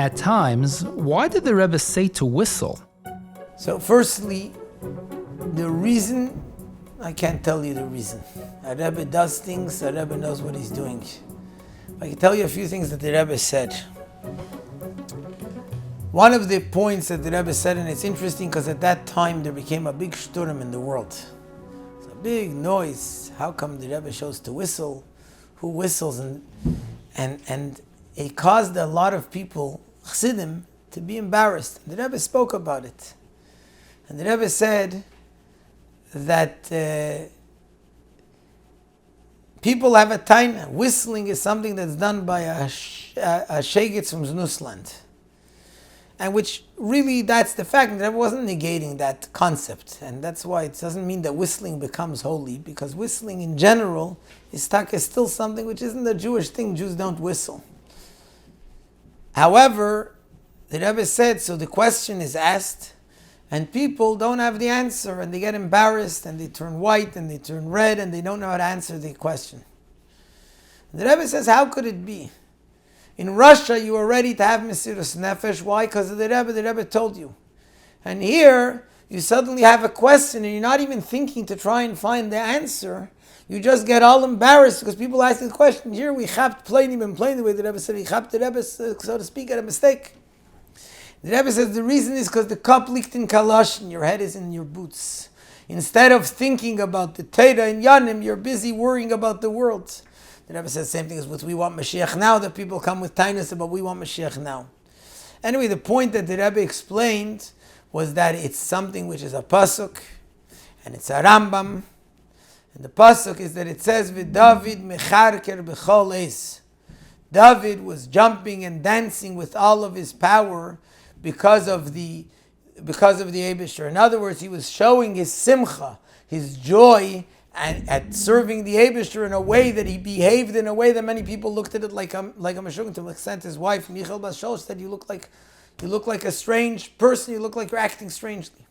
at times, why did the Rebbe say to whistle? So firstly, the reason, I can't tell you the reason. A Rebbe does things, a Rebbe knows what he's doing. I can tell you a few things that the Rebbe said. One of the points that the Rebbe said, and it's interesting because at that time there became a big shturim in the world. It's a big noise. How come the Rebbe chose to whistle? Who whistles? And it caused a lot of people, chassidim, to be embarrassed. The Rebbe spoke about it. And the Rebbe said that people have a taina. Whistling is something that's done by a shegitz from Znusland. And which really, that's the fact. The Rebbe wasn't negating that concept. And that's why it doesn't mean that whistling becomes holy, because whistling in general is still something which isn't a Jewish thing. Jews don't whistle. However, the Rebbe said, so the question is asked, and people don't have the answer, and they get embarrassed, and they turn white, and they turn red, and they don't know how to answer the question. The Rebbe says, how could it be? In Russia, you are ready to have Mesirus Nefesh. Why? Because of the Rebbe told you. And here, you suddenly have a question, and you're not even thinking to try and find the answer. You just get all embarrassed because people ask the question. Here, we chapped plain and plain the way the Rebbe said. He chapped the Rebbe, so to speak, at a mistake. The Rebbe says the reason is because the cup liegt in kalash, and your head is in your boots. Instead of thinking about the Torah and Yanim, you're busy worrying about the world. The Rebbe says the same thing as with we want Mashiach now, that people come with tainus about we want Mashiach now. Anyway, the point that the Rebbe explained was that it's something which is a pasuk, and it's a Rambam, and the pasuk is that it says, "V'David mecharker b'chol es." David was jumping and dancing with all of his power because of the Eibishter. In other words, he was showing his simcha, his joy, and at serving the Eibishter in a way that he behaved in a way that many people looked at it like a meshugim. To the extent his wife Michal Bas Shalosh said, "You look like a strange person. You look like you're acting strangely."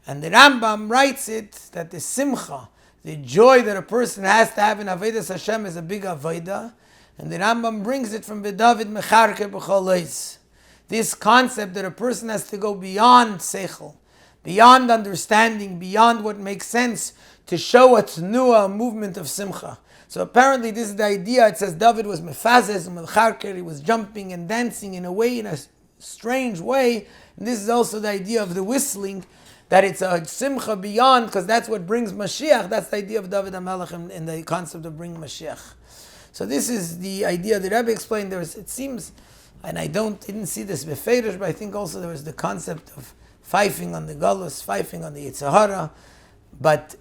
And the Rambam writes it that the simcha, the joy that a person has to have in Avodas Hashem, is a big avodah. And the Rambam brings it from V'David mecharker b'chol eis. This concept that a person has to go beyond seichel, beyond understanding, beyond what makes sense, to show a tnuah, a movement of simcha. So apparently this is the idea. It says David was mefazes and mecharker. He was jumping and dancing in a strange way. And this is also the idea of the whistling, that it's a simcha beyond, because that's what brings Mashiach. That's the idea of David HaMelech in the concept of bringing Mashiach. So this is the idea that Rebbe explained. It seems, and I didn't see this befeirush, but I think also there was the concept of fifing on the galus, fifing on the Yitzhahara. But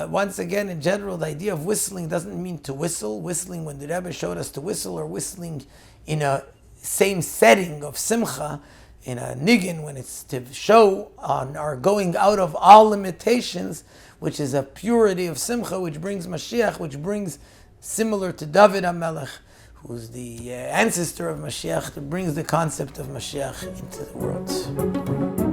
once again, in general, the idea of whistling doesn't mean to whistle. Whistling when the Rebbe showed us to whistle, or whistling in a same setting of simcha, in a niggin, when it's to show on our going out of all limitations, which is a purity of simcha, which brings Mashiach, which brings, similar to David HaMelech, who's the ancestor of Mashiach, that brings the concept of Mashiach into the world.